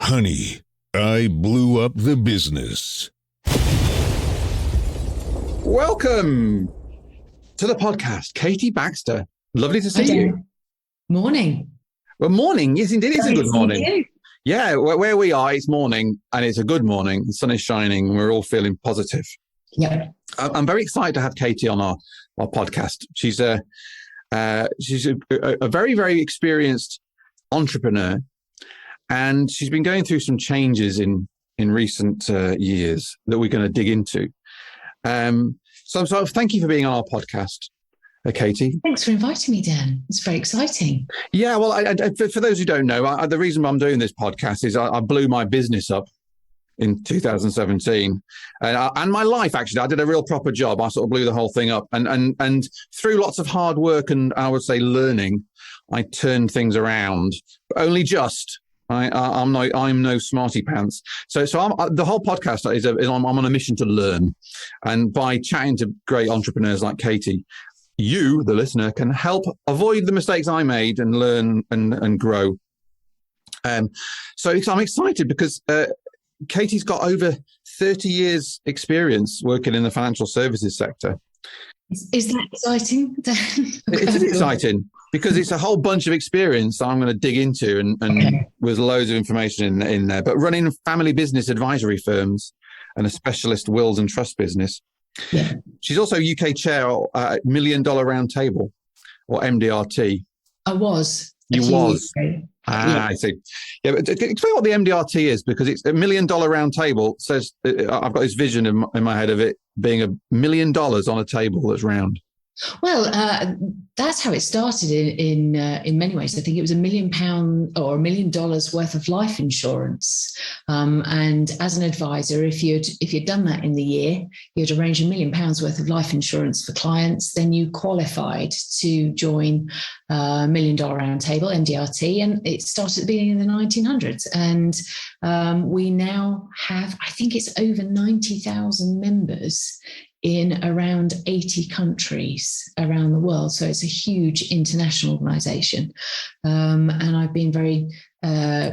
Honey, I blew up the business. Welcome to the podcast, Katy Baxter. Lovely to see you. Morning. Well, morning. Yes, indeed. It's a good morning. You. Yeah, where we are, it's morning and it's a good morning. The sun is shining and we're all feeling positive. Yeah. I'm very excited to have Katy on our podcast. She's a very, very experienced entrepreneur, and she's been going through some changes in recent years that we're going to dig into. So thank you for being on our podcast, Katy. Thanks for inviting me, Dan. It's very exciting. Yeah, well, for those who don't know, the reason I'm doing this podcast is I blew my business up in 2017, and my life. Actually, I did a real proper job. I sort of blew the whole thing up, and through lots of hard work and I would say learning, I turned things around. But only just. I'm no smarty pants. So the whole podcast is I'm on a mission to learn, and by chatting to great entrepreneurs like Katy, you, the listener, can help avoid the mistakes I made and learn and grow. So I'm excited because Katy's got over 30 years experience working in the financial services sector. Is that exciting? It is exciting because it's a whole bunch of experience that I'm going to dig into and okay. With loads of information in there. But running family business advisory firms and a specialist wills and trust business. Yeah. She's also UK chair at $1 Million Round Table, or MDRT. I was. You was. Yeah. I see. Yeah, but explain what the MDRT is, because it's $1 Million Round Table. Says I've got this vision in my head of it being $1 million on a table that's round. Well, that's how it started in many ways. I think it was £1 million or $1 million worth of life insurance. And as an advisor, if you'd done that in the year, you'd arrange £1 million worth of life insurance for clients. Then you qualified to join $1 Million Round Table, MDRT, and it started at the beginning of the 1900s. And we now have, I think it's over 90,000 members in around 80 countries around the world. So it's a huge international organisation. And I've been very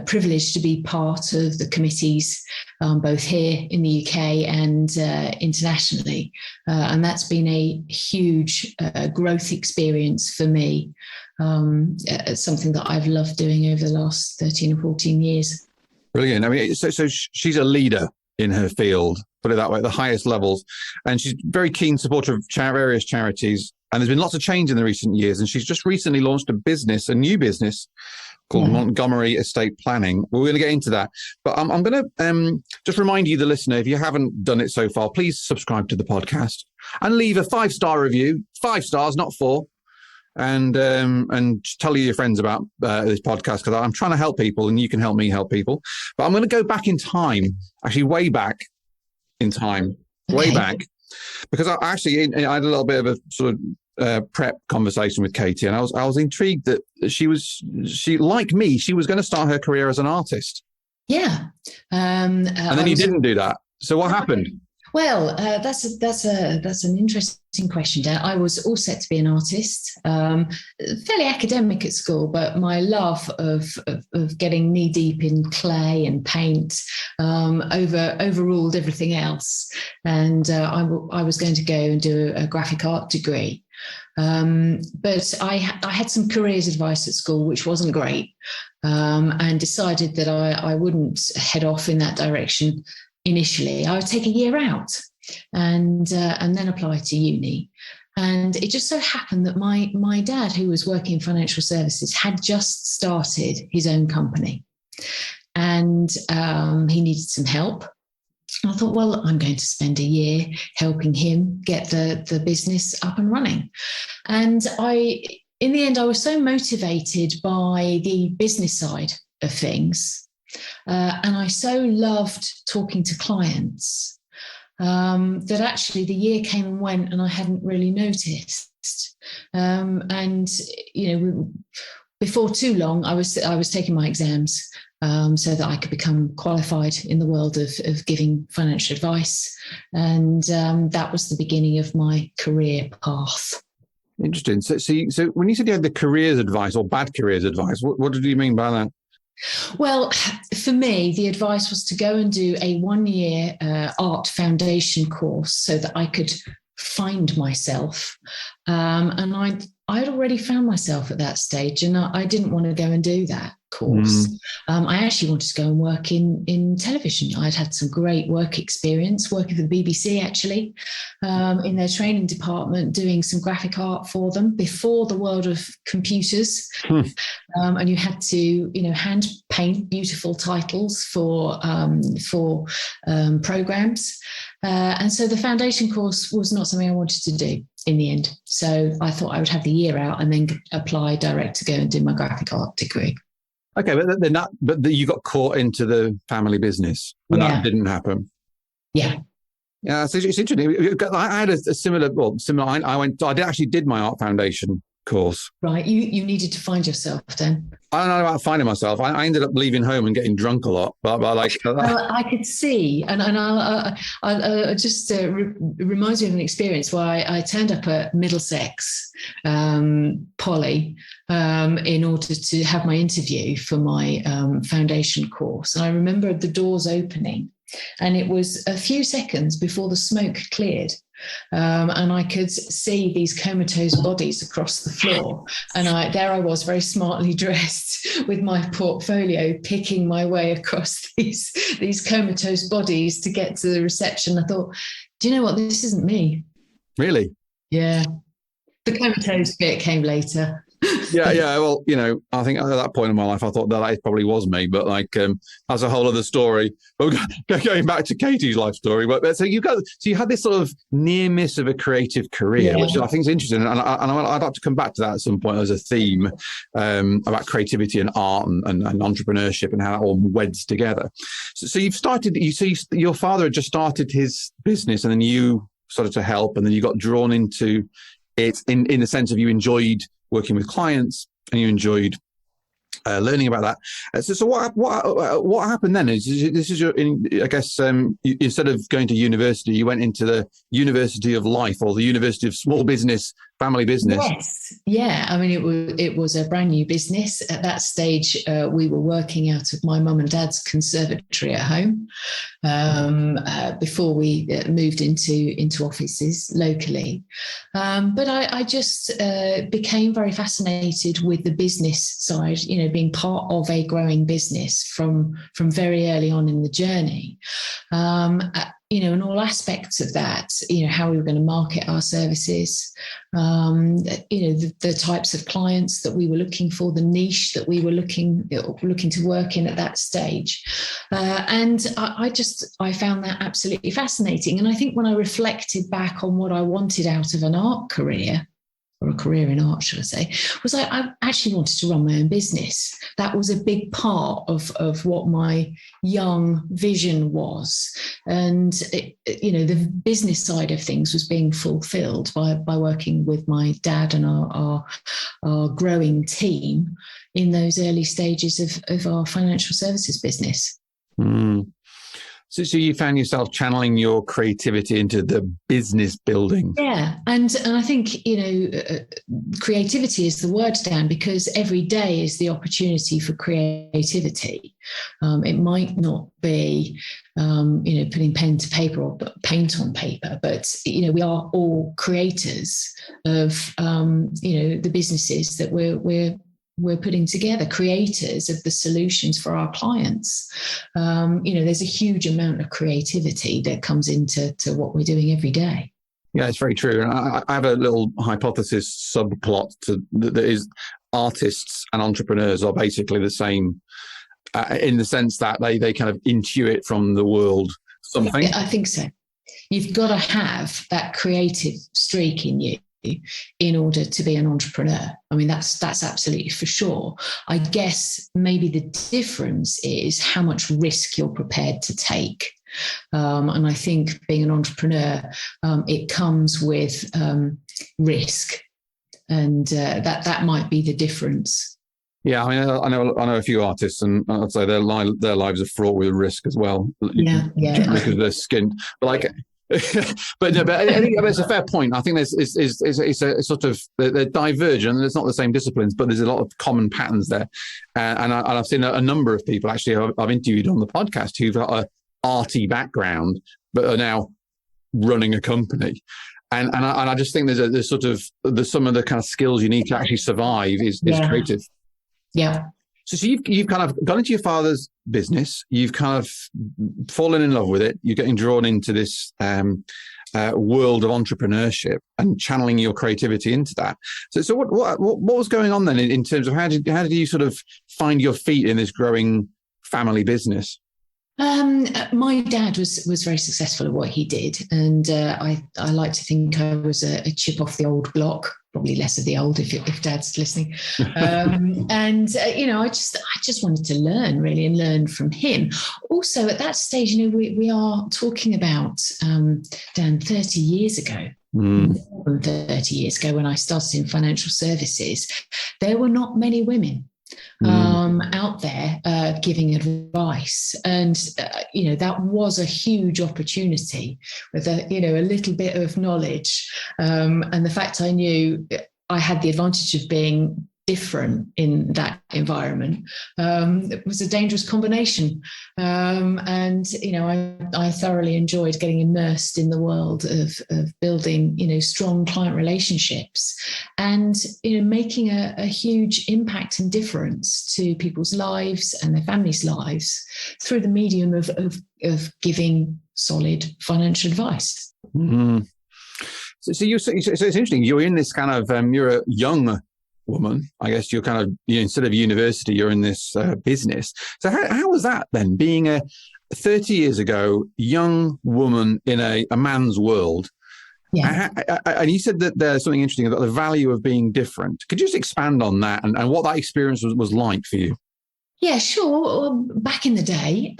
privileged to be part of the committees, both here in the UK and internationally. And that's been a huge growth experience for me. It's something that I've loved doing over the last 13 or 14 years. Brilliant. I mean, so she's a leader in her field, put it that way, at the highest levels. And she's very keen supporter of various charities. And there's been lots of change in the recent years. And she's just recently launched a new business called Montgomery Estate Planning. We're going to get into that. But I'm going to just remind you, the listener, if you haven't done it so far, please subscribe to the podcast and leave a 5-star review. 5 stars, not 4. And tell your friends about this podcast, because I'm trying to help people and you can help me help people. But I'm going to go back in time, actually way back in time, way back, because I had a little bit of a sort of prep conversation with Katy, and I was intrigued that she like me, she was going to start her career as an artist. Yeah. And then you didn't do that. So what happened? Well, that's an interesting question, Dan. I was all set to be an artist, fairly academic at school, but my love of getting knee deep in clay and paint overruled everything else. And I was going to go and do a graphic art degree. But I had some careers advice at school, which wasn't great, and decided that I wouldn't head off in that direction. Initially, I would take a year out and then apply to uni. And it just so happened that my dad, who was working in financial services, had just started his own company. And he needed some help. I thought, well, I'm going to spend a year helping him get the business up and running. And in the end, I was so motivated by the business side of things. And I so loved talking to clients that actually the year came and went and I hadn't really noticed. And, before too long, I was taking my exams so that I could become qualified in the world of giving financial advice. And that was the beginning of my career path. Interesting. So when you said you had the careers advice or bad careers advice, what did you mean by that? Well, for me, the advice was to go and do a 1-year art foundation course so that I could find myself. And I'd already found myself at that stage, and I didn't want to go and do that course. I actually wanted to go and work in television. I'd had some great work experience working for the BBC, actually, in their training department, doing some graphic art for them before the world of computers. And you had to, hand paint beautiful titles for programs. And so the foundation course was not something I wanted to do in the end. So I thought I would have the year out and then apply direct to go and do my graphic art degree. Okay, but you got caught into the family business, and that didn't happen. Yeah. Yeah, so it's interesting. I had a similar. I actually did my art foundation course. Right. You needed to find yourself then. I don't know about finding myself. I ended up leaving home and getting drunk a lot. But like, I could see, and I just reminds me of an experience where I turned up at Middlesex Poly in order to have my interview for my foundation course, and I remember the doors opening, and it was a few seconds before the smoke cleared. And I could see these comatose bodies across the floor. And there I was, very smartly dressed with my portfolio, picking my way across these comatose bodies to get to the reception. I thought, do you know what? This isn't me. Really? Yeah. The comatose bit came later. Yeah. Well, I think at that point in my life, I thought that probably was me, but that's a whole other story. But going back to Katie's life story, so you had this sort of near miss of a creative career, which I think is interesting, and I'd like to come back to that at some point as a theme about creativity and art and entrepreneurship and how that all weds together. So you've started. Your father had just started his business, and then you started to help, and then you got drawn into it in the sense of you enjoyed working with clients and you enjoyed learning about that. So what happened then is this is your, I guess, instead of going to university, you went into the University of Life or the University of Small Business, Family Business. Yes. Yeah. I mean, it was a brand new business. At that stage, we were working out of my mum and dad's conservatory at home before we moved into offices locally. But I just became very fascinated with the business side, being part of a growing business from very early on in the journey. And all aspects of that, how we were going to market our services, the types of clients that we were looking for, the niche that we were looking to work in at that stage. And I found that absolutely fascinating. And I think when I reflected back on what I wanted out of an art career, or a career in art, should I say, was I actually wanted to run my own business. That was a big part of what my young vision was. And, the business side of things was being fulfilled by working with my dad and our growing team in those early stages of our financial services business. Mm. So you found yourself channeling your creativity into the business building. Yeah. And I think, creativity is the word, Dan, because every day is the opportunity for creativity. It might not be, putting pen to paper or paint on paper, but, we are all creators of, the businesses that we're putting together, creators of the solutions for our clients. There's a huge amount of creativity that comes into what we're doing every day. Yeah, it's very true. And I have a little hypothesis subplot that is artists and entrepreneurs are basically the same in the sense that they kind of intuit from the world something. I think so. You've got to have that creative streak in you in order to be an entrepreneur. I mean, that's absolutely for sure. I guess maybe the difference is how much risk you're prepared to take. And I think being an entrepreneur, it comes with risk, and that might be the difference. Yeah, I mean, I know a few artists, and I'd say their lives are fraught with risk as well. Yeah. Because they're skint. But but no, but I think it's a fair point. I think it's a sort of they're divergent. There's not the same disciplines, but there's a lot of common patterns there. And I've seen a number of people actually I've interviewed on the podcast who've got a arty background, but are now running a company. And I just think there's some of the kind of skills you need to actually survive is creative. Yeah. So you've kind of gone into your father's business. You've kind of fallen in love with it. You're getting drawn into this world of entrepreneurship and channeling your creativity into that. So what was going on then in terms of how did you sort of find your feet in this growing family business? My dad was very successful at what he did, and I like to think I was a chip off the old block. Probably less of the old if Dad's listening. I just wanted to learn really and learn from him. Also, at that stage, we are talking about Dan 30 years ago. More than 30 years ago, when I started in financial services, there were not many women out there giving advice, and that was a huge opportunity with a little bit of knowledge, and the fact I knew I had the advantage of being different in that environment. It was a dangerous combination, I thoroughly enjoyed getting immersed in the world of building strong client relationships and making a huge impact and difference to people's lives and their families' lives through the medium of giving solid financial advice. Mm-hmm. So it's interesting. You're in this kind of you're a young woman, I guess. You're kind of instead of university, you're in this business. So how was that then, being a 30 years ago young woman in a man's world? Yeah. And you said that there's something interesting about the value of being different. Could you just expand on that and what that experience was like for you? Yeah, sure. Well, back in the day,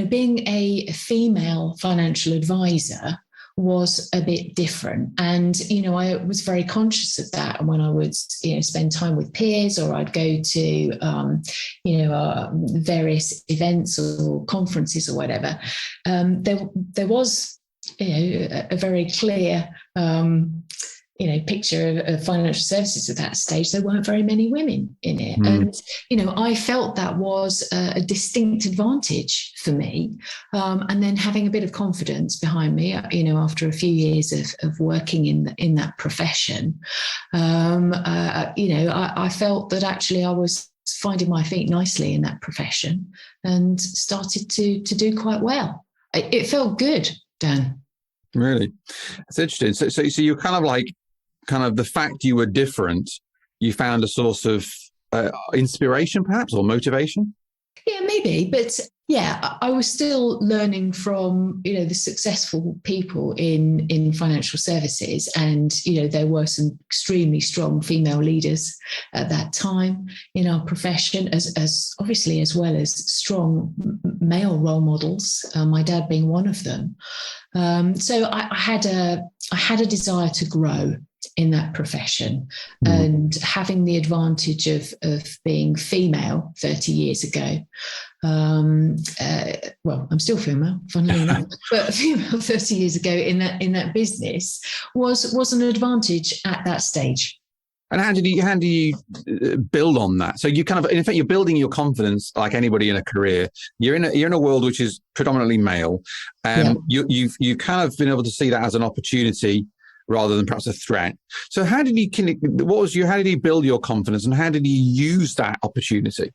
being a female financial advisor was a bit different. And, I was very conscious of that. And when I would, spend time with peers, or I'd go to, various events or conferences or whatever, there was, a very clear, picture of financial services at that stage. There weren't very many women in it. And, I felt that was a distinct advantage for me. And then having a bit of confidence behind me, after a few years of working in that profession, I felt that actually I was finding my feet nicely in that profession and started to do quite well. It felt good, Dan. Really? That's interesting. So you're kind of the fact you were different, you found a source of inspiration perhaps, or motivation? Yeah, maybe. But yeah, I was still learning from, the successful people in financial services. And, there were some extremely strong female leaders at that time in our profession, as obviously as well as strong male role models, my dad being one of them. So I had a desire to grow in that profession, and having the advantage of being female 30 years ago. Well, I'm still female, funnily enough, but female 30 years ago in that business was an advantage at that stage. And how do you build on that? So you kind of, in effect, you're building your confidence like anybody in a career. You're in a world which is predominantly male. You've kind of been able to see that as an opportunity rather than perhaps a threat. So how did you build your confidence, and how did you use that opportunity?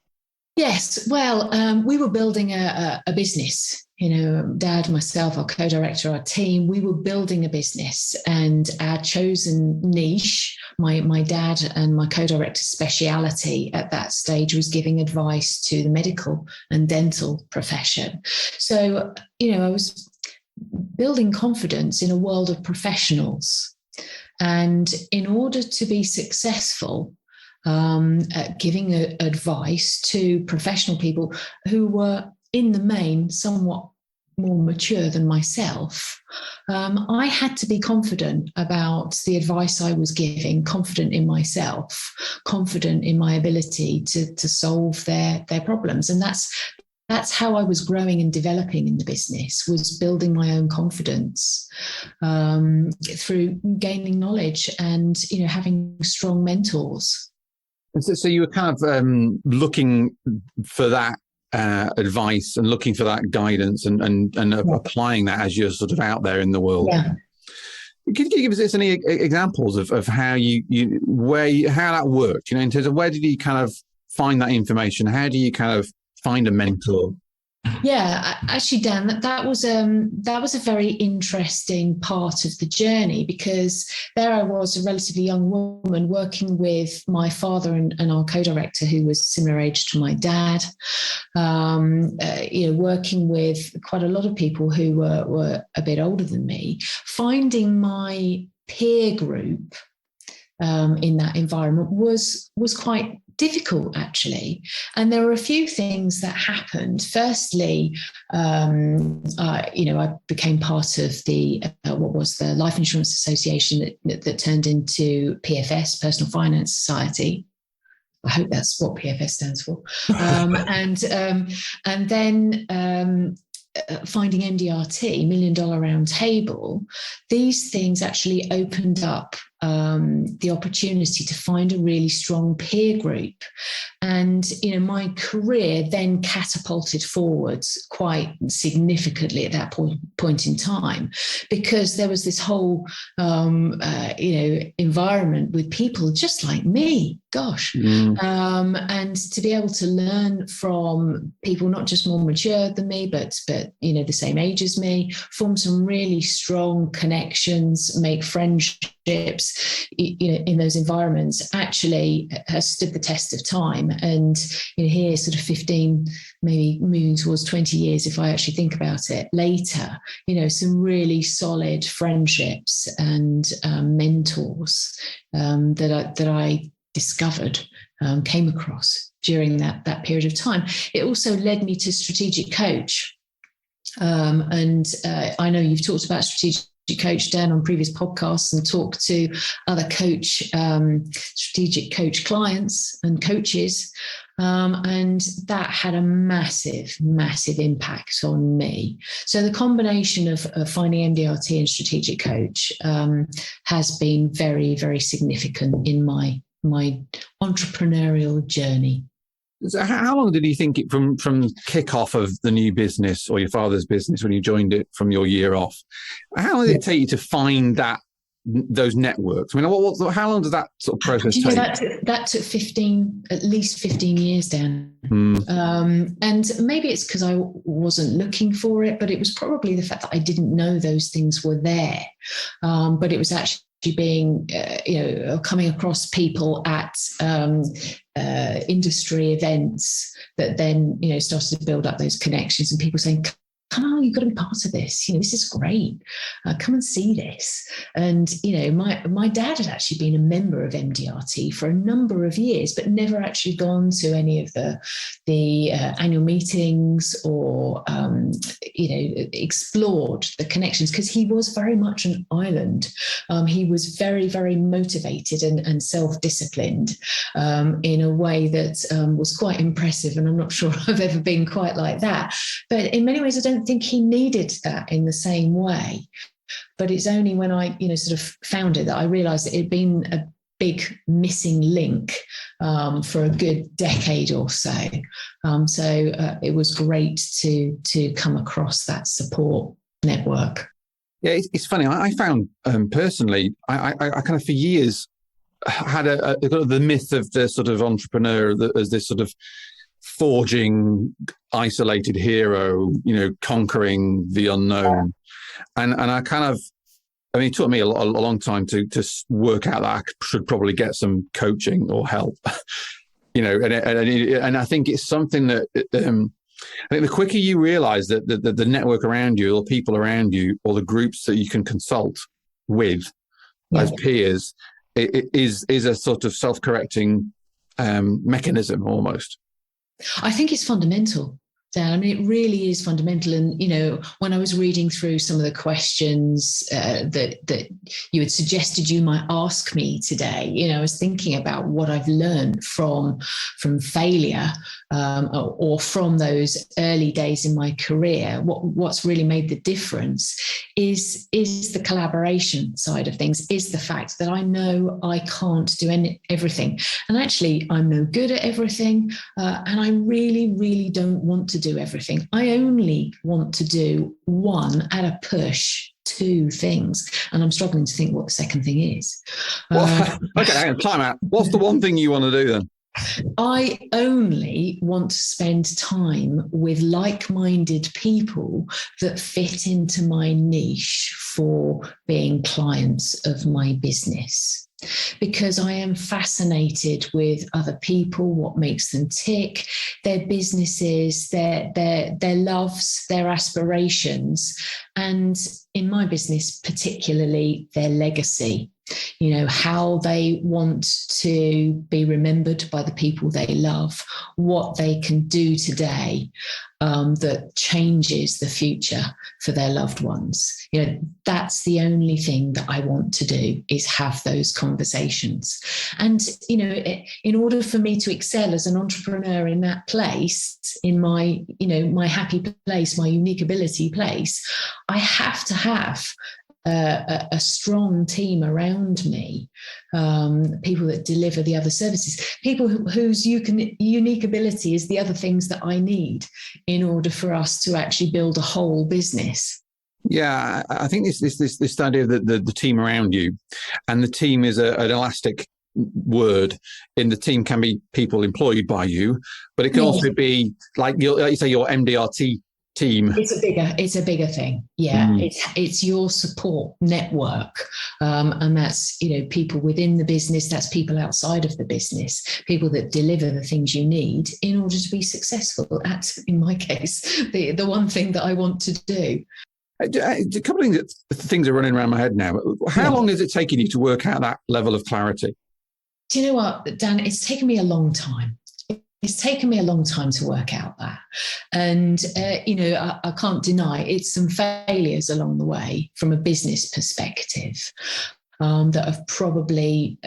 Yes, well, we were building a business. Dad, myself, our co-director, our team, we were building a business, and our chosen niche, my dad and my co-director's speciality at that stage was giving advice to the medical and dental profession. So, I was building confidence in a world of professionals. And in order to be successful, at giving advice to professional people who were in the main somewhat more mature than myself, I had to be confident about the advice I was giving, confident in myself, confident in my ability to solve their problems. And that's that's how I was growing and developing in the business, was building my own confidence through gaining knowledge and, having strong mentors. And so you were kind of looking for that advice and looking for that guidance and applying that as you're sort of out there in the world. Yeah. Could you give us any examples of how how that worked? In terms of where did you kind of find that information? How do you kind of find a mentor? Yeah, actually, Dan, that was a very interesting part of the journey, because there I was, a relatively young woman, working with my father and our co-director, who was similar age to my dad. Working with quite a lot of people who were a bit older than me, finding my peer group in that environment was quite difficult, actually. And there were a few things that happened. Firstly, I became part of the what was the Life Insurance Association that turned into PFS, Personal Finance Society. I hope that's what PFS stands for. And then finding MDRT, Million Dollar Round Table, these things actually opened up the opportunity to find a really strong peer group. And, my career then catapulted forwards quite significantly at that point in time, because there was this whole, environment with people just like me, gosh. And to be able to learn from people not just more mature than me, but the same age as me, form some really strong connections, make friendships, in those environments, actually has stood the test of time. And here, sort of 15, maybe moving towards 20 years, if I actually think about it later, some really solid friendships and mentors that I discovered, came across during that period of time. It also led me to Strategic Coach. And I know you've talked about Strategic Coach, Dan, on previous podcasts, and talked to other strategic coach clients and coaches. And that had a massive, massive impact on me. So the combination of finding MDRT and Strategic Coach has been very, very significant in my entrepreneurial journey. So how long did you think it from kick-off of the new business, or your father's business, when you joined it from your year off? How long did it take you to find those networks? I mean, how long does that sort of process take? That took at least 15 years, Dan. And maybe it's because I wasn't looking for it, but it was probably the fact that I didn't know those things were there. But it was actually being, coming across people at industry events that then, started to build up those connections, and people saying, come on, you've got to be part of this. This is great. Come and see this. And, my dad had actually been a member of MDRT for a number of years, but never actually gone to any of the annual meetings or, explored the connections, because he was very much an island. He was very, very motivated and self-disciplined in a way that was quite impressive. And I'm not sure I've ever been quite like that. But in many ways, I don't think he needed that in the same way. But it's only when I, sort of found it, that I realized that it had been a big missing link for a good decade or so. So it was great to come across that support network. Yeah, it's funny. I found personally, I kind of for years had the myth of the sort of entrepreneur as this sort of forging, isolated hero, conquering the unknown. And I kind of, it took me a long time to work out that I should probably get some coaching or help, and I think it's something that, I think the quicker you realize that the network around you, or people around you, or the groups that you can consult with as peers, it is a sort of self-correcting mechanism almost. I think it's fundamental. Dan, I mean, it really is fundamental. And, when I was reading through some of the questions that you had suggested you might ask me today, I was thinking about what I've learned from failure or from those early days in my career. What's really made the difference is the collaboration side of things, is the fact that I know I can't do everything. And actually, I'm no good at everything. And I really, really don't want to do everything. I only want to do one at a push, 2 things. And I'm struggling to think what the second thing is. Okay, hang on, time out. What's the one thing you want to do then? I only want to spend time with like-minded people that fit into my niche for being clients of my business. Because I am fascinated with other people, what makes them tick, their businesses, their loves, their aspirations, and in my business, particularly their legacy. How they want to be remembered by the people they love, what they can do today that changes the future for their loved ones. That's the only thing that I want to do, is have those conversations. And, in order for me to excel as an entrepreneur in that place, in my, my happy place, my unique ability place, I have to have a strong team around me, people that deliver the other services, people whose unique ability is the other things that I need in order for us to actually build a whole business. Yeah, I think this idea of the team around you, and the team is an elastic word. In the team can be people employed by you, but it can also be like you say your MDRT team. It's a bigger thing. Yeah. It's your support network. And that's, people within the business, that's people outside of the business, people that deliver the things you need in order to be successful at, in my case, the one thing that I want to do. A couple of things are running around my head now. How long is it taking you to work out that level of clarity? Do you know what, Dan? It's taken me a long time. It's taken me a long time to work out that. And, I can't deny it's some failures along the way from a business perspective that have probably,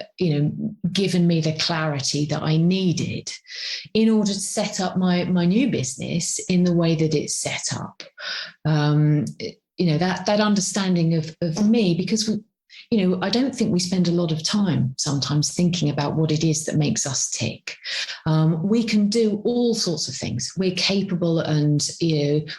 given me the clarity that I needed in order to set up my new business in the way that it's set up. That understanding of me, because I don't think we spend a lot of time sometimes thinking about what it is that makes us tick. We can do all sorts of things. We're capable and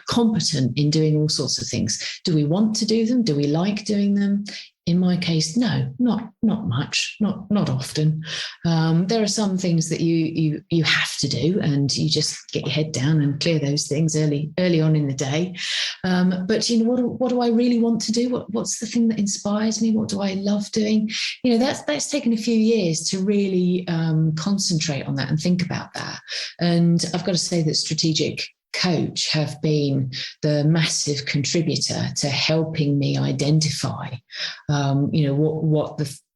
competent in doing all sorts of things. Do we want to do them? Do we like doing them? In my case, no, not much, not often. There are some things that you have to do, and you just get your head down and clear those things early on in the day. But what do I really want to do? What's the thing that inspires me? What do I love doing? That's taken a few years to really concentrate on that and think about that. And I've got to say that strategic coach have been the massive contributor to helping me identify,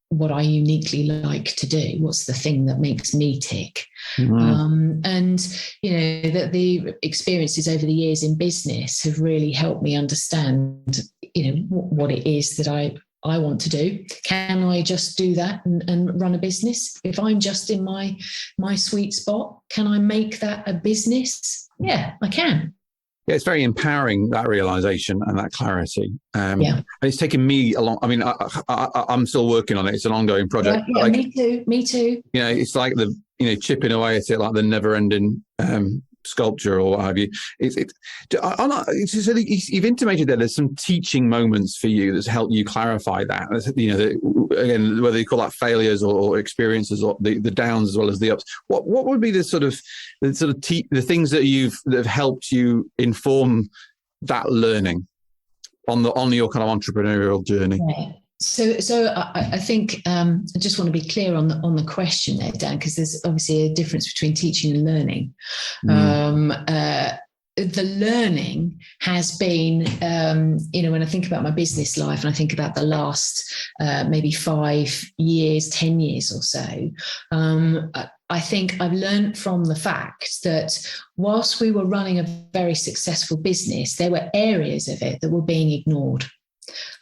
what I uniquely like to do. What's the thing that makes me tick? Mm-hmm. And that the experiences over the years in business have really helped me understand, what it is that I want to do. Can I just do that and run a business? If I'm just in my sweet spot, can I make that a business? Yeah, I can. Yeah, it's very empowering, that realization and that clarity. And it's taken me a long. I mean, I'm still working on it. It's an ongoing project. Yeah, me too. It's like the chipping away at it, like the never-ending sculpture or what have you. You've intimated that there's some teaching moments for you that's helped you clarify that. Again, whether you call that failures or experiences, or the downs as well as the ups. What would be the things that have helped you inform that learning on your kind of entrepreneurial journey? Yeah. So I think I just want to be clear on the question there, Dan, because there's obviously a difference between teaching and learning. The learning has been, when I think about my business life and I think about the last maybe 5 years, 10 years or so, I think I've learned from the fact that whilst we were running a very successful business, there were areas of it that were being ignored.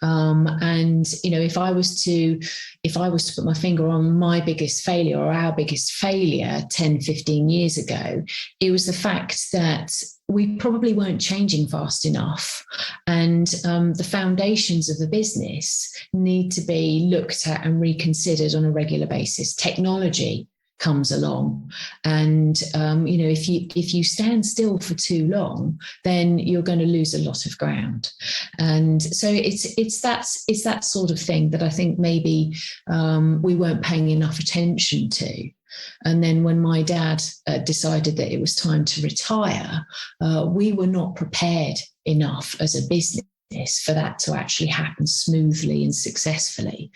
And if I was to put my finger on my biggest failure or our biggest failure 10, 15 years ago, it was the fact that we probably weren't changing fast enough, and the foundations of the business need to be looked at and reconsidered on a regular basis. Technology comes along, and if you stand still for too long, then you're going to lose a lot of ground. And so it's that sort of thing that I think maybe we weren't paying enough attention to. And then when my dad decided that it was time to retire, we were not prepared enough as a business for that to actually happen smoothly and successfully.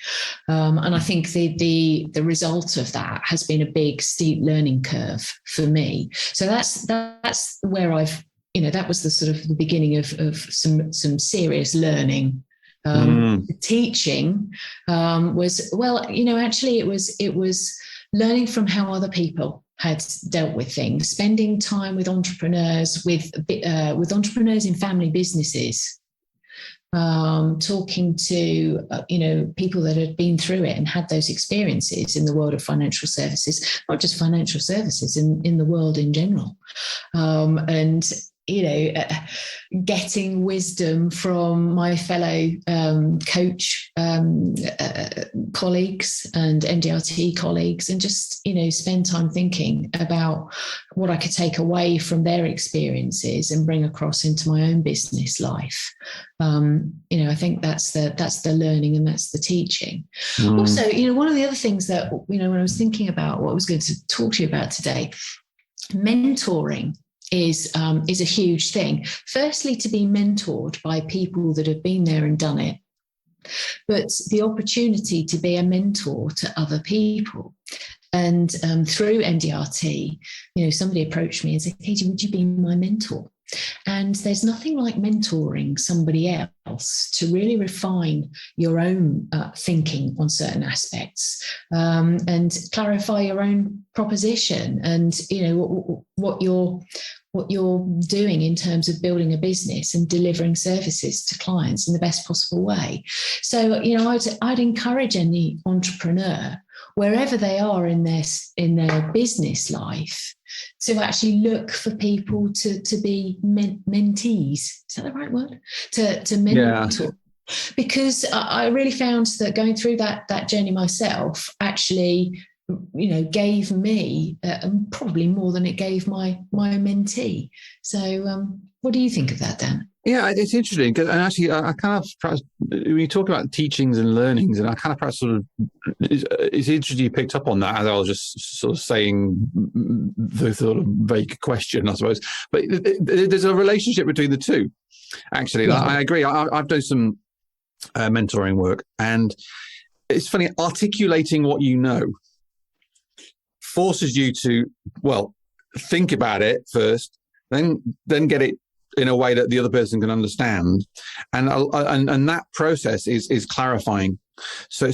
And I think the result of that has been a big, steep learning curve for me. So that's where that was the sort of the beginning of some serious learning. The teaching was, actually it was learning from how other people had dealt with things, spending time with entrepreneurs, with entrepreneurs in family businesses, talking to people that had been through it and had those experiences in the world of financial services, not just financial services, in the world in general, and getting wisdom from my fellow coach colleagues and MDRT colleagues, and just spend time thinking about what I could take away from their experiences and bring across into my own business life. I think that's the learning and that's the teaching. Also, one of the other things that when I was thinking about what I was going to talk to you about today, mentoring is a huge thing. Firstly, to be mentored by people that have been there and done it, but the opportunity to be a mentor to other people. And through MDRT, somebody approached me and said, "Katy, would you be my mentor?" And there's nothing like mentoring somebody else to really refine your own thinking on certain aspects, and clarify your own proposition, and what you're doing in terms of building a business and delivering services to clients in the best possible way. So I'd encourage any entrepreneur, wherever they are in their business life, to actually look for people to be mentees. Is that the right word? To mentor. Yeah. Because I really found that going through that journey myself actually, gave me probably more than it gave my mentee. So what do you think of that, Dan? Yeah, it's interesting because, and actually, I kind of perhaps when you talk about teachings and learnings, and I kind of perhaps sort of it's interesting you picked up on that as I was just sort of saying the sort of vague question, I suppose. But there's a relationship between the two. Actually, yeah. I agree. I've done some mentoring work, and it's funny, articulating what you know forces you to think about it first, then get it in a way that the other person can understand, and that process is clarifying. So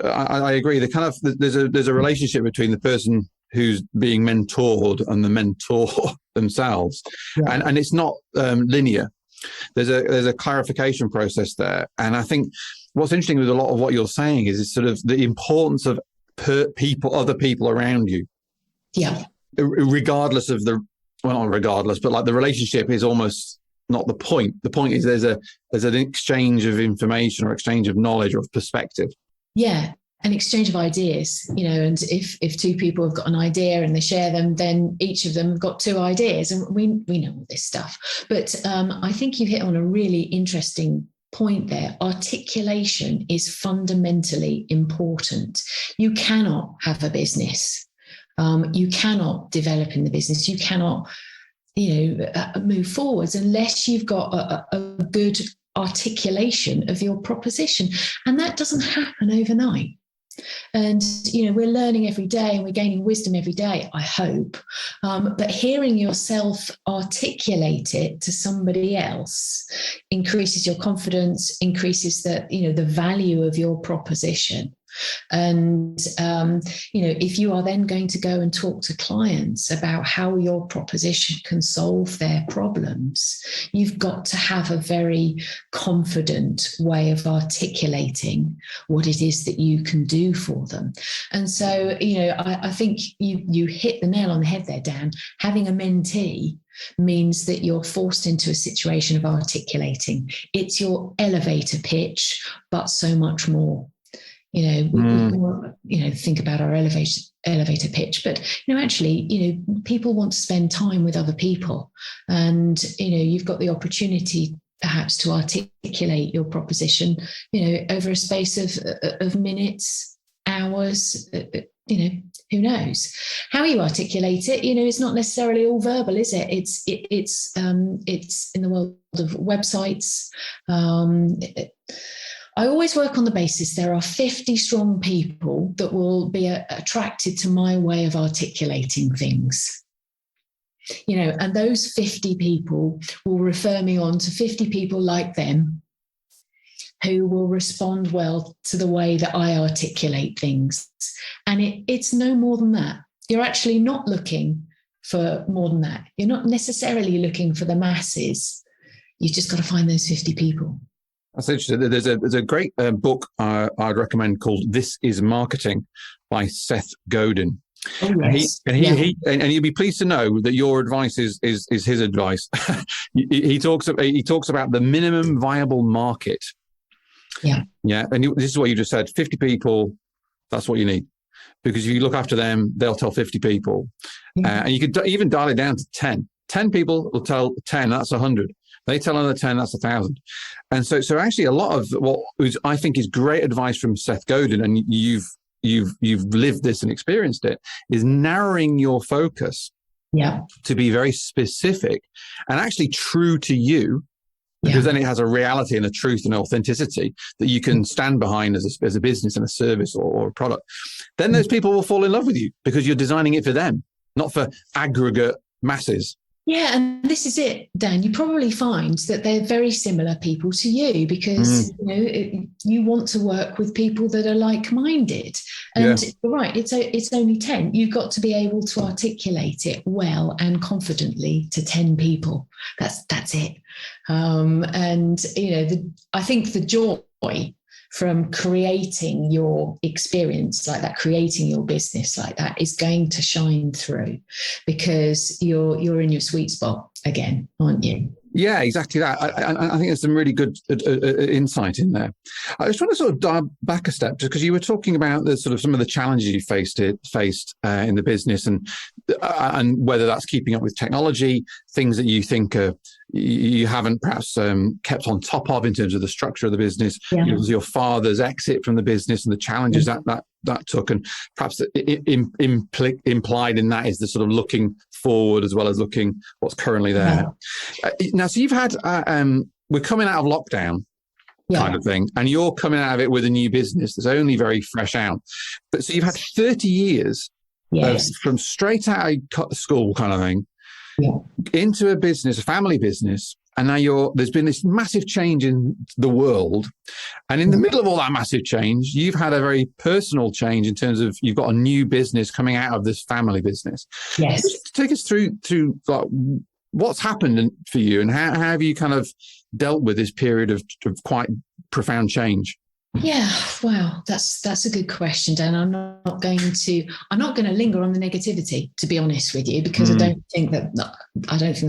I agree. There's a relationship between the person who's being mentored and the mentor themselves, yeah. and it's not linear. There's a clarification process there, and I think what's interesting with a lot of what you're saying is sort of the importance of other people around you. Yeah. Regardless of not regardless, but like the relationship is almost not the point. The point is there's an exchange of information or exchange of knowledge or of perspective. Yeah, an exchange of ideas, and if two people have got an idea and they share them, then each of them have got two ideas, and we know all this stuff. But I think you hit on a really interesting point there. Articulation is fundamentally important. You cannot have a business. You cannot develop in the business. You cannot, move forwards unless you've got a good articulation of your proposition. And that doesn't happen overnight. And, we're learning every day and we're gaining wisdom every day, I hope. But hearing yourself articulate it to somebody else increases your confidence, increases the value of your proposition. And, if you are then going to go and talk to clients about how your proposition can solve their problems, you've got to have a very confident way of articulating what it is that you can do for them. And so, I think you hit the nail on the head there, Dan. Having a mentee means that you're forced into a situation of articulating. It's your elevator pitch, but so much more. We think about our elevator pitch, but actually, people want to spend time with other people, and you've got the opportunity perhaps to articulate your proposition, over a space of minutes, hours. Who knows how you articulate it? It's not necessarily all verbal, is it? It's in the world of websites. I always work on the basis there are 50 strong people that will be attracted to my way of articulating things. And those 50 people will refer me on to 50 people like them who will respond well to the way that I articulate things. And it's no more than that. You're actually not looking for more than that. You're not necessarily looking for the masses. You just got to find those 50 people. That's interesting. There's a great book I'd recommend called "This Is Marketing" by Seth Godin. Oh, yes. And you'll be pleased to know that your advice is his advice. he talks about the minimum viable market. Yeah. Yeah. And this is what you just said. 50 people, that's what you need. Because if you look after them, they'll tell 50 people. Yeah. And you could even dial it down to 10. 10 people will tell 10, that's 100. They tell another 10, that's 1,000. And so actually a lot of what I think is great advice from Seth Godin, and you've lived this and experienced it, is narrowing your focus to be very specific and actually true to you. Because then it has a reality and a truth and authenticity that you can stand behind as a business and a service or a product. Then those people will fall in love with you because you're designing it for them, not for aggregate masses. Yeah, and this is it, Dan. You probably find that they're very similar people to you because you want to work with people that are like-minded. And you're right, it's only 10. You've got to be able to articulate it well and confidently to 10 people. That's it. I think the joy from creating your experience like that, creating your business like that, is going to shine through because you're in your sweet spot again, aren't you? Yeah, exactly that. I think there's some really good insight in there. I just want to sort of dive back a step because you were talking about the sort of some of the challenges you faced in the business and whether that's keeping up with technology, things that you think you haven't perhaps kept on top of in terms of the structure of the business. Yeah. It was your father's exit from the business and the challenges that took, and perhaps implied in that is the sort of looking forward as well as looking what's currently there. Now, so you've had we're coming out of lockdown kind of thing, and you're coming out of it with a new business that's only very fresh out. But so you've had 30 years from straight out of school kind of thing into a business, a family business. And now there's been this massive change in the world. And in the middle of all that massive change, you've had a very personal change in terms of you've got a new business coming out of this family business. Yes. Just take us through like, what's happened for you and how have you kind of dealt with this period of quite profound change? Yeah, wow, that's a good question, Dan. I'm not going to linger on the negativity, to be honest with you, because I don't think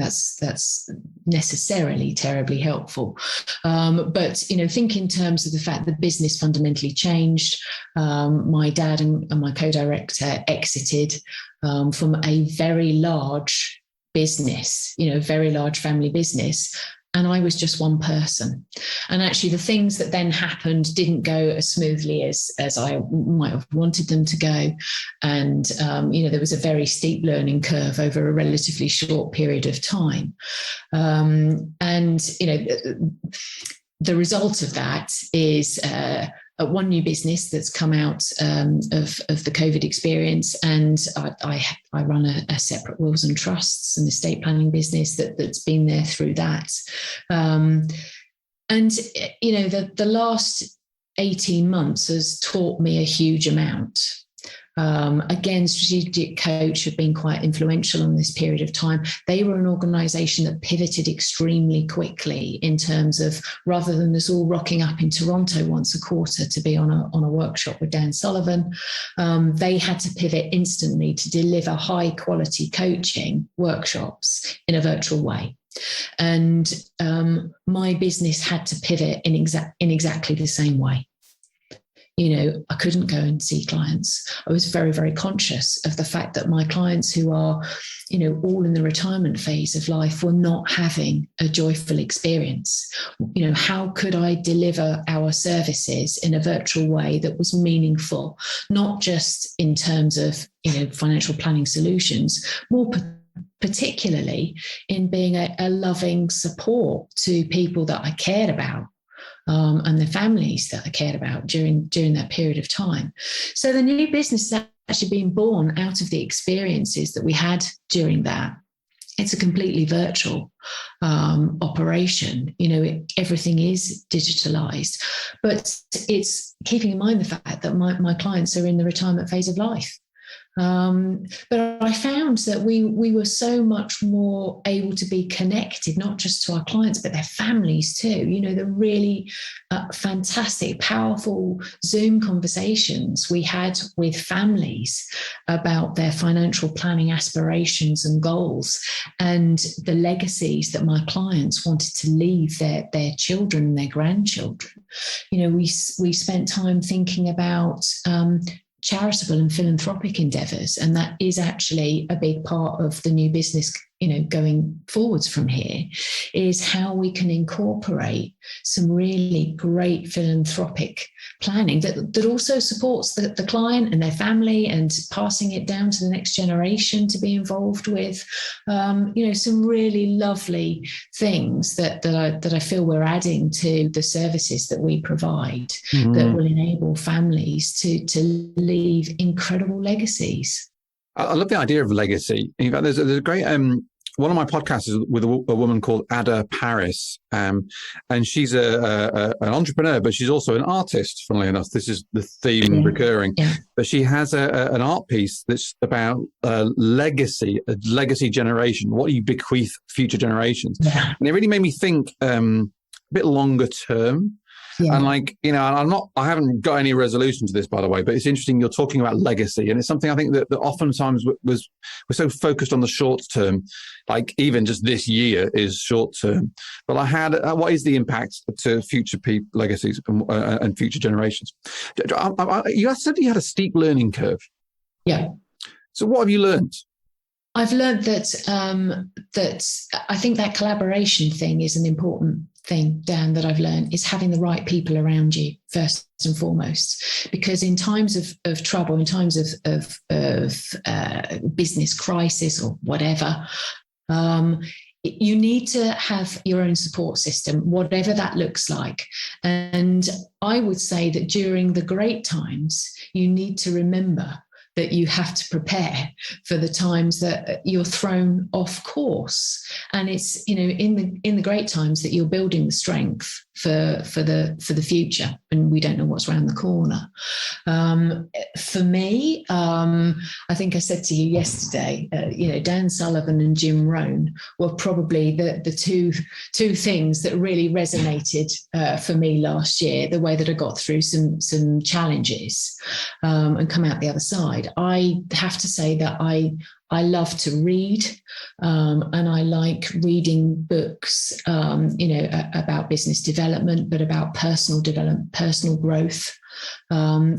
that's necessarily terribly helpful. But think in terms of the fact that business fundamentally changed. My dad and my co-director exited from a very large business, very large family business. And I was just one person. And actually the things that then happened didn't go as smoothly as I might have wanted them to go. And, there was a very steep learning curve over a relatively short period of time. The result of that is one new business that's come out of the COVID experience, and I run a separate wills and trusts and estate planning business that's been there through that. The last 18 months has taught me a huge amount. Again, Strategic Coach have been quite influential in this period of time. They were an organization that pivoted extremely quickly in terms of, rather than us all rocking up in Toronto once a quarter to be on a workshop with Dan Sullivan, they had to pivot instantly to deliver high quality coaching workshops in a virtual way. And my business had to pivot in exactly the same way. I couldn't go and see clients. I was very, very conscious of the fact that my clients who are, all in the retirement phase of life were not having a joyful experience. How could I deliver our services in a virtual way that was meaningful, not just in terms of, financial planning solutions, more particularly in being a loving support to people that I cared about. And the families that I cared about during that period of time. So the new business is actually being born out of the experiences that we had during that. It's a completely virtual operation. Everything is digitalized, but it's keeping in mind the fact that my clients are in the retirement phase of life. But I found that we were so much more able to be connected, not just to our clients, but their families too. The really fantastic, powerful Zoom conversations we had with families about their financial planning aspirations and goals and the legacies that my clients wanted to leave their children and their grandchildren. We spent time thinking about charitable and philanthropic endeavours, and that is actually a big part of the new business going forwards from here, is how we can incorporate some really great philanthropic planning that also supports the client and their family and passing it down to the next generation to be involved with. Some really lovely things that I feel we're adding to the services that we provide that will enable families to leave incredible legacies. I love the idea of legacy. In fact, there's a great one of my podcasts is with a woman called Ada Paris, and she's an entrepreneur, but she's also an artist. Funnily enough, this is the theme recurring. Yeah. But she has an art piece that's about legacy, a legacy generation. What do you bequeath future generations? Yeah. And it really made me think a bit longer term. Yeah. And I haven't got any resolution to this, by the way, but it's interesting you're talking about legacy. And it's something I think that oftentimes we're so focused on the short term, like even just this year is short term. But what is the impact to future legacies and future generations? You said you had a steep learning curve. Yeah. So what have you learned? I've learned that I think that collaboration thing is an important thing, Dan, that I've learned, is having the right people around you first and foremost. Because in times of trouble, in times of business crisis or whatever, you need to have your own support system, whatever that looks like. And I would say that during the great times, you need to remember that you have to prepare for the times that you're thrown off course. And it's, in the great times that you're building the strength for the future, and we don't know what's around the corner. For me, I think I said to you yesterday, Dan Sullivan and Jim Rohn were probably the two things that really resonated for me last year, the way that I got through some challenges and come out the other side. I have to say that I love to read, and I like reading books, about business development, but about personal development, personal growth,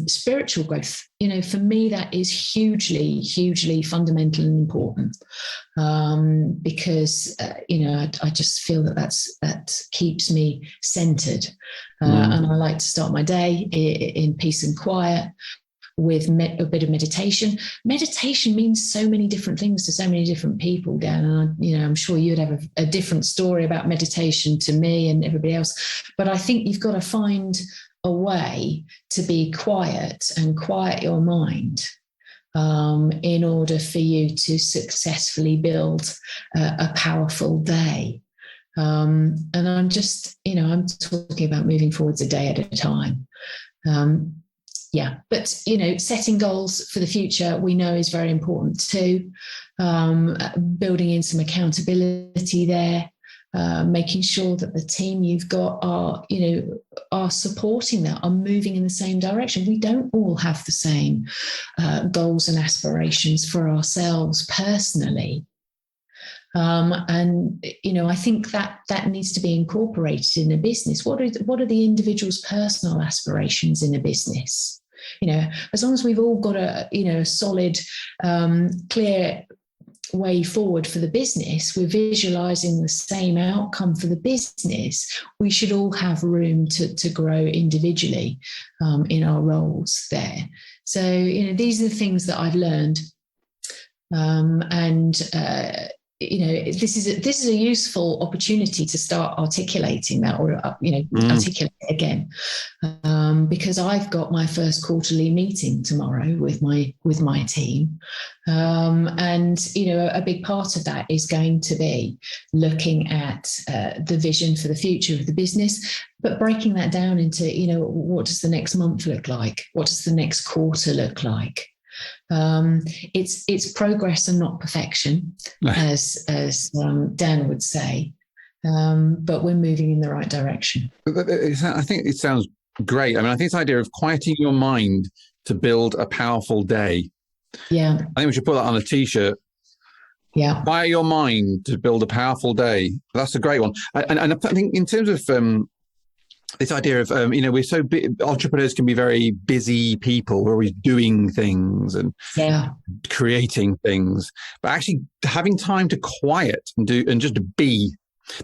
spiritual growth. For me, that is hugely, hugely fundamental and important, because, I just feel that keeps me centered. And I like to start my day in peace and quiet, with a bit of meditation. Meditation means so many different things to so many different people, Dan. And I'm sure you'd have a different story about meditation to me and everybody else. But I think you've got to find a way to be quiet and quiet your mind in order for you to successfully build a powerful day. And I'm just, I'm talking about moving forwards a day at a time. Yeah, but setting goals for the future we know is very important too. Building in some accountability there, making sure that the team you've got are supporting that, are moving in the same direction. We don't all have the same goals and aspirations for ourselves personally. I think that needs to be incorporated in a business. What are the individual's personal aspirations in a business? As long as we've all got a solid, clear way forward for the business, we're visualizing the same outcome for the business, we should all have room to grow individually in our roles there. So, these are the things that I've learned. This is a useful opportunity to start articulating that, or articulate it again, because I've got my first quarterly meeting tomorrow with my team, and a big part of that is going to be looking at the vision for the future of the business, but breaking that down into what does the next month look like, what does the next quarter look like. It's progress and not perfection, as Dan would say, but we're moving in the right direction. I think it sounds great. I think this idea of quieting your mind to build a powerful day. Yeah, I think we should put that on a t-shirt. Yeah, Quiet your mind to build a powerful day. That's a great one. And I think in terms of this idea of, we're so entrepreneurs can be very busy people. We're always doing things and creating things, but actually having time to quiet and just be.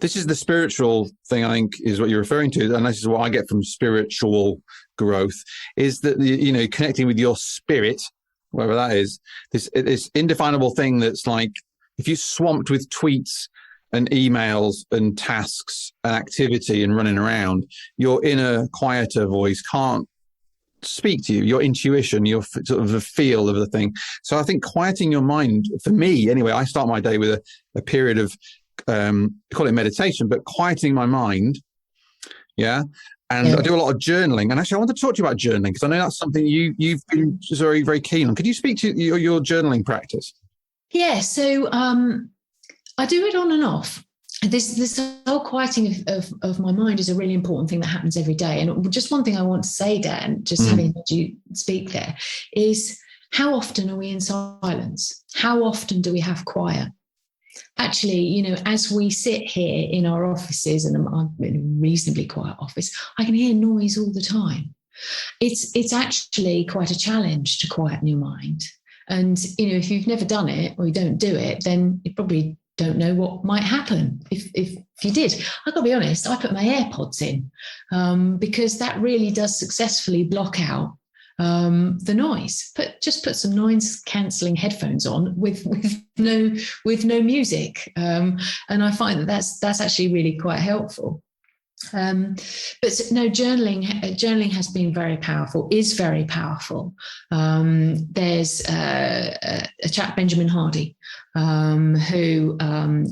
This is the spiritual thing, I think, is what you're referring to. And this is what I get from spiritual growth, is that, connecting with your spirit, whatever that is, this indefinable thing that's like, if you're swamped with tweets and emails and tasks and activity and running around, your inner quieter voice can't speak to you, your intuition, your sort of the feel of the thing. So I think quieting your mind, for me anyway, I start my day with a period of, call it meditation, but quieting my mind. Yeah. And I do a lot of journaling. And actually, I want to talk to you about journaling, because I know that's something you've been very, very keen on. Could you speak to your journaling practice? Yeah. So, I do it on and off. This whole quieting of my mind is a really important thing that happens every day. And just one thing I want to say, Dan, just having heard you speak there, is how often are we in silence? How often do we have quiet? Actually, as we sit here in our offices, and I'm in a reasonably quiet office, I can hear noise all the time. It's actually quite a challenge to quieten your mind. And, if you've never done it or you don't do it, then you probably don't know what might happen if you did. I've got to be honest, I put my AirPods in because that really does successfully block out the noise. Just put some noise cancelling headphones on with no music, and I find that's actually really quite helpful. But no, journaling has been very powerful, is very powerful. There's a chap, Benjamin Hardy, who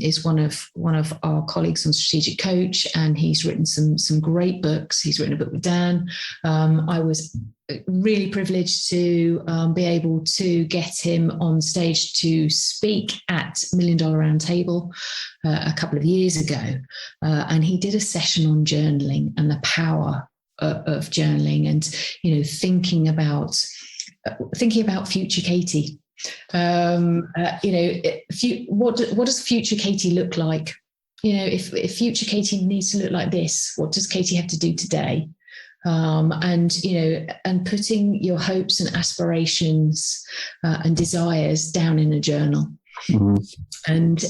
is one of our colleagues on Strategic Coach, and he's written some great books. He's written a book with Dan. I was really privileged to be able to get him on stage to speak at $1 Million Round Table a couple of years ago, and he did a session on journaling and the power of journaling, and thinking about future Katy. What does future Katy look like? If future Katy needs to look like this, what does Katy have to do today? And putting your hopes and aspirations and desires down in a journal. Mm-hmm. And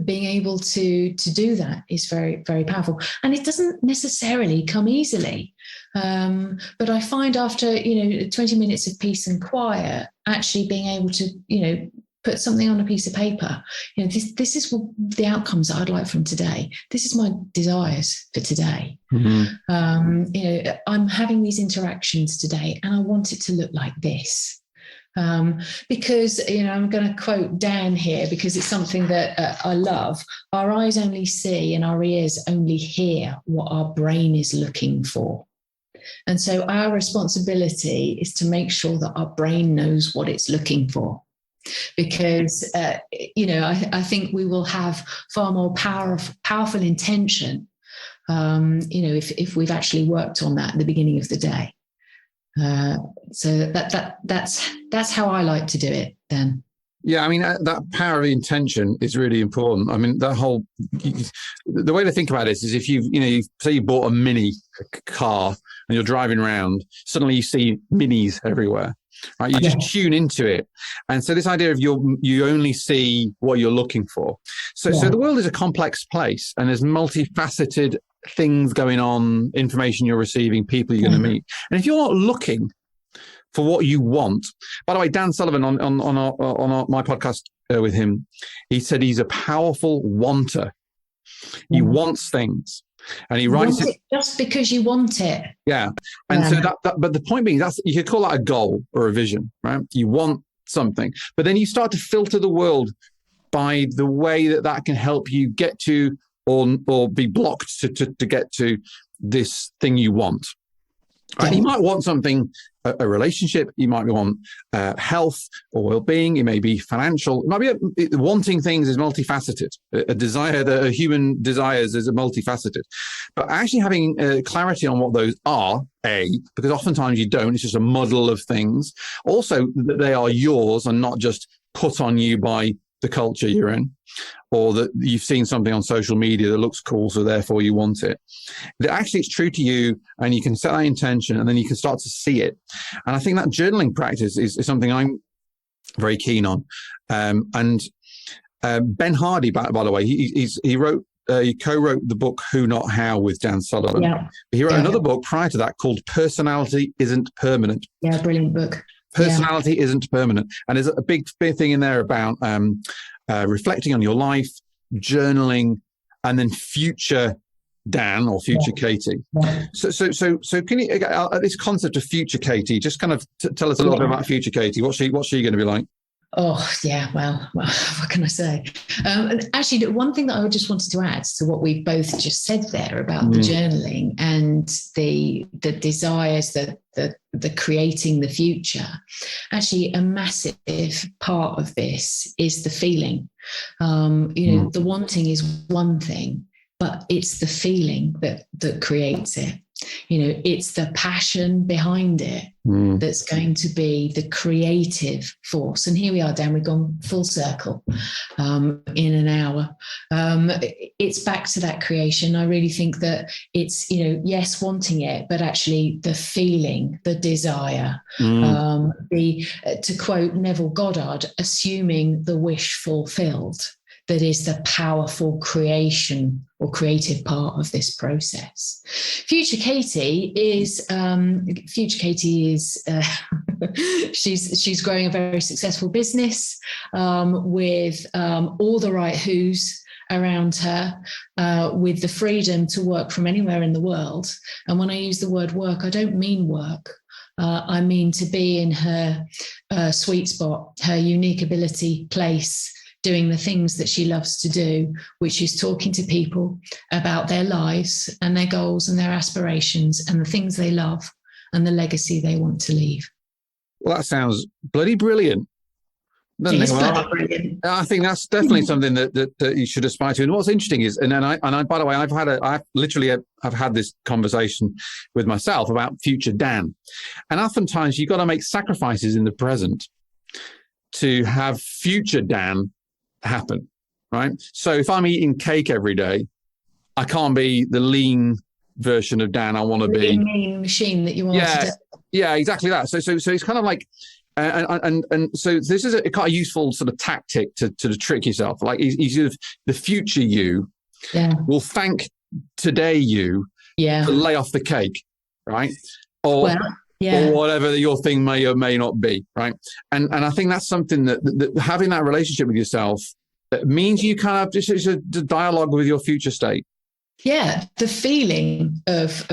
being able to do that is very, very powerful, and it doesn't necessarily come easily. But I find after 20 minutes of peace and quiet, actually being able to put something on a piece of paper. This is the outcomes that I'd like from today. This is my desires for today. Mm-hmm. I'm having these interactions today, and I want it to look like this. Because I'm going to quote Dan here, because it's something that I love. Our eyes only see and our ears only hear what our brain is looking for. And so our responsibility is to make sure that our brain knows what it's looking for. Because, I think we will have far more powerful intention, if we've actually worked on that at the beginning of the day. So that's how I like to do it, Dan. Yeah, I mean, that power of intention is really important. I mean, the way to think about it is if you say you bought a mini car and you're driving around, suddenly you see minis everywhere, right? You just tune into it. And so this idea of you only see what you're looking for. So the world is a complex place, and there's multifaceted things going on, information you're receiving, people you're going to meet. And if you're not looking for what you want. By the way, Dan Sullivan on my podcast with him, he said he's a powerful wanter. He wants things, and he writes it just because you want it. Yeah, and so but the point being, you could call that a goal or a vision, right? You want something, but then you start to filter the world by the way that can help you get to or be blocked to get to this thing you want. Right? You might want something, a relationship. You might want health or well-being. It may be financial. It might be wanting things is multifaceted. A desire, a human desires is multifaceted. But actually having clarity on what those are, because oftentimes you don't. It's just a muddle of things. Also, that they are yours and not just put on you by the culture you're in, or that you've seen something on social media that looks cool, so therefore you want it. That actually it's true to you, and you can set that intention, and then you can start to see it. And I think that journaling practice is something I'm very keen on. And Ben Hardy, by the way, he co-wrote the book Who Not How with Dan Sullivan. Yeah. He wrote another book prior to that called Personality Isn't Permanent. Yeah, brilliant book. Personality isn't permanent. And there's a big thing in there about reflecting on your life, journaling, and then future Dan or future Katy. Yeah. So can you, this concept of future Katy, just kind of tell us a little bit about future Katy. What's she going to be like? Oh, yeah. Well, what can I say? Actually, one thing that I just wanted to add to what we both just said there about the journaling and the desires, the creating the future. Actually, a massive part of this is the feeling. The wanting is one thing, but it's the feeling that creates it. It's the passion behind it that's going to be the creative force. And here we are, Dan, we've gone full circle in an hour. It's back to that creation. I really think that it's, yes, wanting it, but actually the feeling, the desire, to quote Neville Goddard, assuming the wish fulfilled. That is the powerful creation or creative part of this process. Future Katy is she's growing a very successful business with all the right who's around her, with the freedom to work from anywhere in the world. And when I use the word work, I don't mean work. I mean to be in her sweet spot, her unique ability place, doing the things that she loves to do, which is talking to people about their lives and their goals and their aspirations and the things they love and the legacy they want to leave. Well, that sounds bloody brilliant. Brilliant. I think that's definitely something that you should aspire to. And what's interesting is, and I by the way, I've had this conversation with myself about future Dan, and oftentimes you've got to make sacrifices in the present to have future Dan happen, right? So if I'm eating cake every day, I can't be the lean version of Dan I want to be. Lean machine that you want to do. Yeah, exactly that. So it's kind of like, and so this is a kind of useful sort of tactic to trick yourself. Like the future you will thank today you to lay off the cake, right? Or whatever your thing may or may not be, right? And I think that's something that having that relationship with yourself, that means you kind of just a dialogue with your future state. Yeah, the feeling of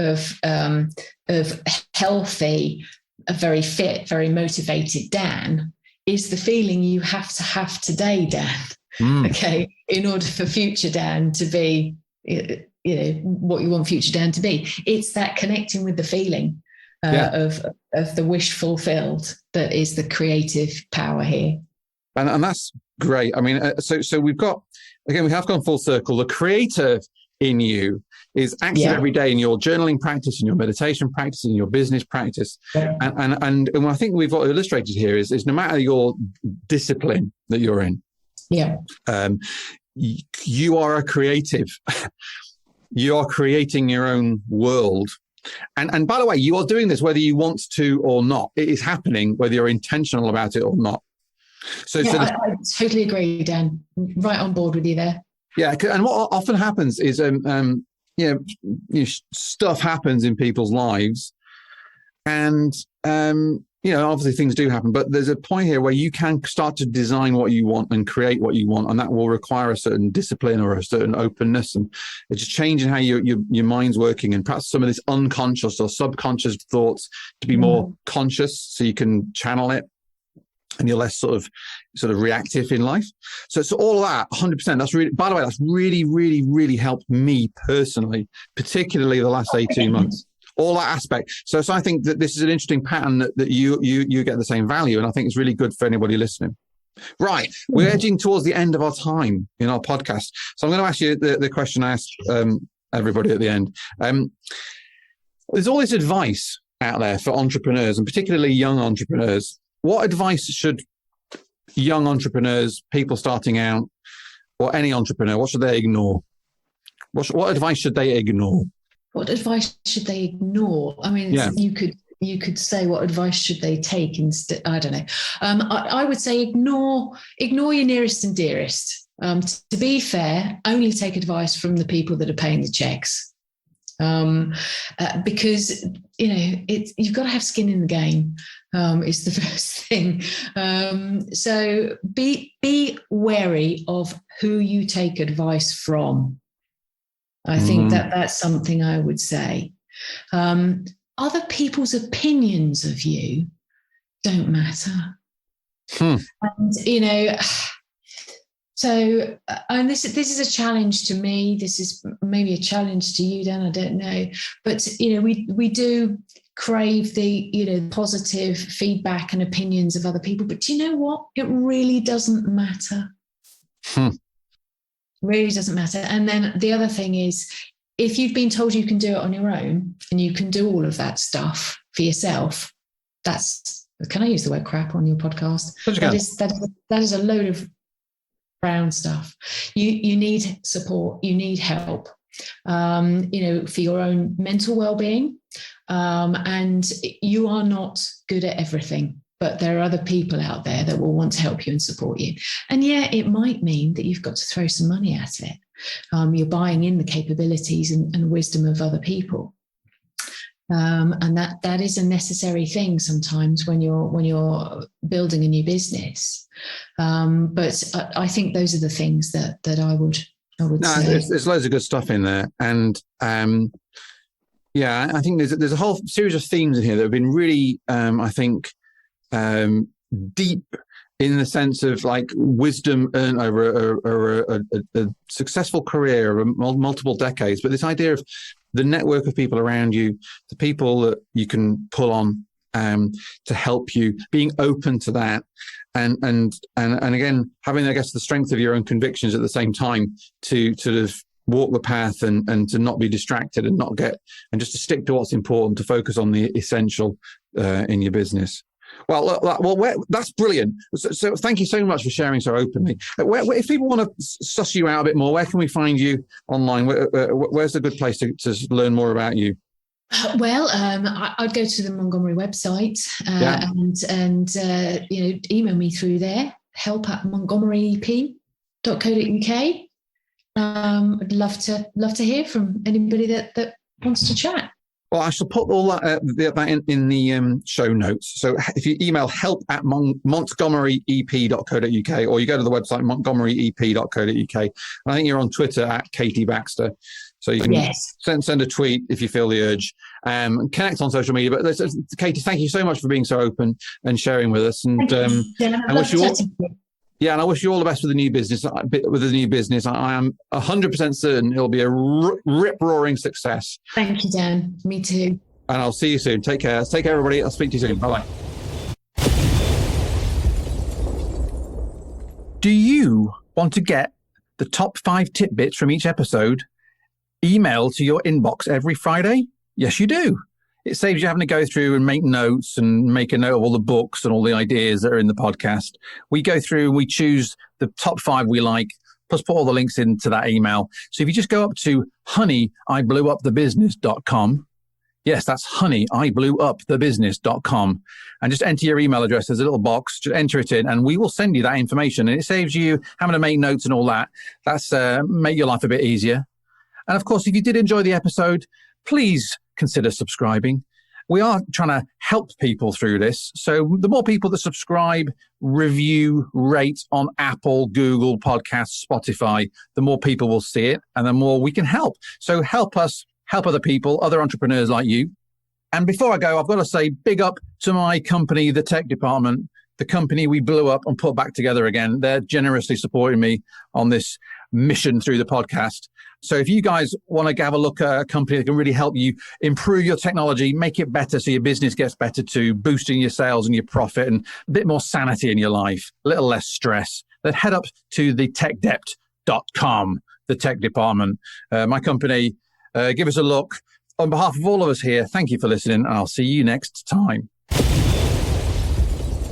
healthy, a very fit, very motivated Dan is the feeling you have to have today, Dan. Okay, in order for future Dan to be what you want future Dan to be. It's that connecting with the feeling of the wish fulfilled that is the creative power here. And that's great. I mean, so we have gone full circle. The creative in you is active every day in your journaling practice, in your meditation practice, in your business practice. Yeah. And I think we've got illustrated here is no matter your discipline that you're in, you are a creative. You are creating your own world. And by the way, you are doing this whether you want to or not. It is happening whether you're intentional about it or not. I totally agree, Dan. Right on board with you there. Yeah, and what often happens is, stuff happens in people's lives, and obviously things do happen. But there's a point here where you can start to design what you want and create what you want, and that will require a certain discipline or a certain openness, and it's just changing how your mind's working, and perhaps some of this unconscious or subconscious thoughts to be more conscious, so you can channel it. And you're less sort of reactive in life. So all of that, 100%. That's really, by the way, that's really, really, really helped me personally, particularly the last 18 months. All that aspect. So I think that this is an interesting pattern that you get the same value, and I think it's really good for anybody listening. Right, we're edging towards the end of our time in our podcast. So I'm going to ask you the question I asked everybody at the end. There's all this advice out there for entrepreneurs, and particularly young entrepreneurs. What advice should young entrepreneurs, people starting out, or any entrepreneur, what should they ignore? What advice should they ignore? What advice should they ignore? I mean, you could say what advice should they take instead. I don't know. I would say ignore your nearest and dearest. To be fair, only take advice from the people that are paying the checks. Because you've got to have skin in the game. Is the first thing. So be wary of who you take advice from. I think that's something I would say. Other people's opinions of you don't matter. And so, and this is a challenge to me. This is maybe a challenge to you, Dan. I don't know, but we do crave the positive feedback and opinions of other people. But do you know what? It really doesn't matter. Really doesn't matter. And then the other thing is, if you've been told you can do it on your own and you can do all of that stuff for yourself, can I use the word crap on your podcast? That is a load of brown stuff. You need support. You need help. For your own mental well-being. And you are not good at everything, but there are other people out there that will want to help you and support you. And it might mean that you've got to throw some money at it. You're buying in the capabilities and wisdom of other people. And that is a necessary thing sometimes when you're building a new business. But I think those are the things that I would say. There's loads of good stuff in there. And I think there's a whole series of themes in here that have been really, deep in the sense of like wisdom earned over a successful career over multiple decades. But this idea of the network of people around you, the people that you can pull on to help you, being open to that, and again having, I guess, the strength of your own convictions at the same time to sort of walk the path and to not be distracted and just to stick to what's important, to focus on the essential in your business. Well, that's brilliant. So thank you so much for sharing so openly. If people want to suss you out a bit more, where can we find you online? Where's a good place to learn more about you? Well, I'd go to the Montgomery website and email me through there, help@montgomeryep.co.uk. I'd love to hear from anybody that wants to chat. Well, I shall put all that in the show notes. So if you email help@montgomeryep.co.uk, or you go to the website montgomeryep.co.uk, and I think you're on Twitter @Katy Baxter. So you can send a tweet if you feel the urge. Connect on social media. But Katy, thank you so much for being so open and sharing with us. And I wish you all. Yeah, and I wish you all the best with the new business. I am 100% certain it'll be a rip-roaring success. Thank you, Dan. Me too. And I'll see you soon. Take care. Take care, everybody. I'll speak to you soon. Bye-bye. Do you want to get the top 5 tidbits from each episode emailed to your inbox every Friday? Yes, you do. It saves you having to go through and make notes and make a note of all the books and all the ideas that are in the podcast. We go through and we choose the top 5 we like, plus put all the links into that email. So if you just go up to honeyiblewupthebusiness.com, yes, that's honeyiblewupthebusiness.com, and just enter your email address. There's a little box, just enter it in, and we will send you that information. And it saves you having to make notes and all that. That's make your life a bit easier. And of course, if you did enjoy the episode, please consider subscribing. We are trying to help people through this. So the more people that subscribe, review, rate on Apple, Google Podcasts, Spotify, the more people will see it and the more we can help. So help us, help other people, other entrepreneurs like you. And before I go, I've got to say big up to my company, the tech department, the company we blew up and put back together again. They're generously supporting me on this mission through the podcast. So if you guys want to have a look at a company that can really help you improve your technology, make it better so your business gets better too, boosting your sales and your profit and a bit more sanity in your life, a little less stress, then head up to thetechdept.com, the tech department. My company, give us a look. On behalf of all of us here, thank you for listening, and I'll see you next time.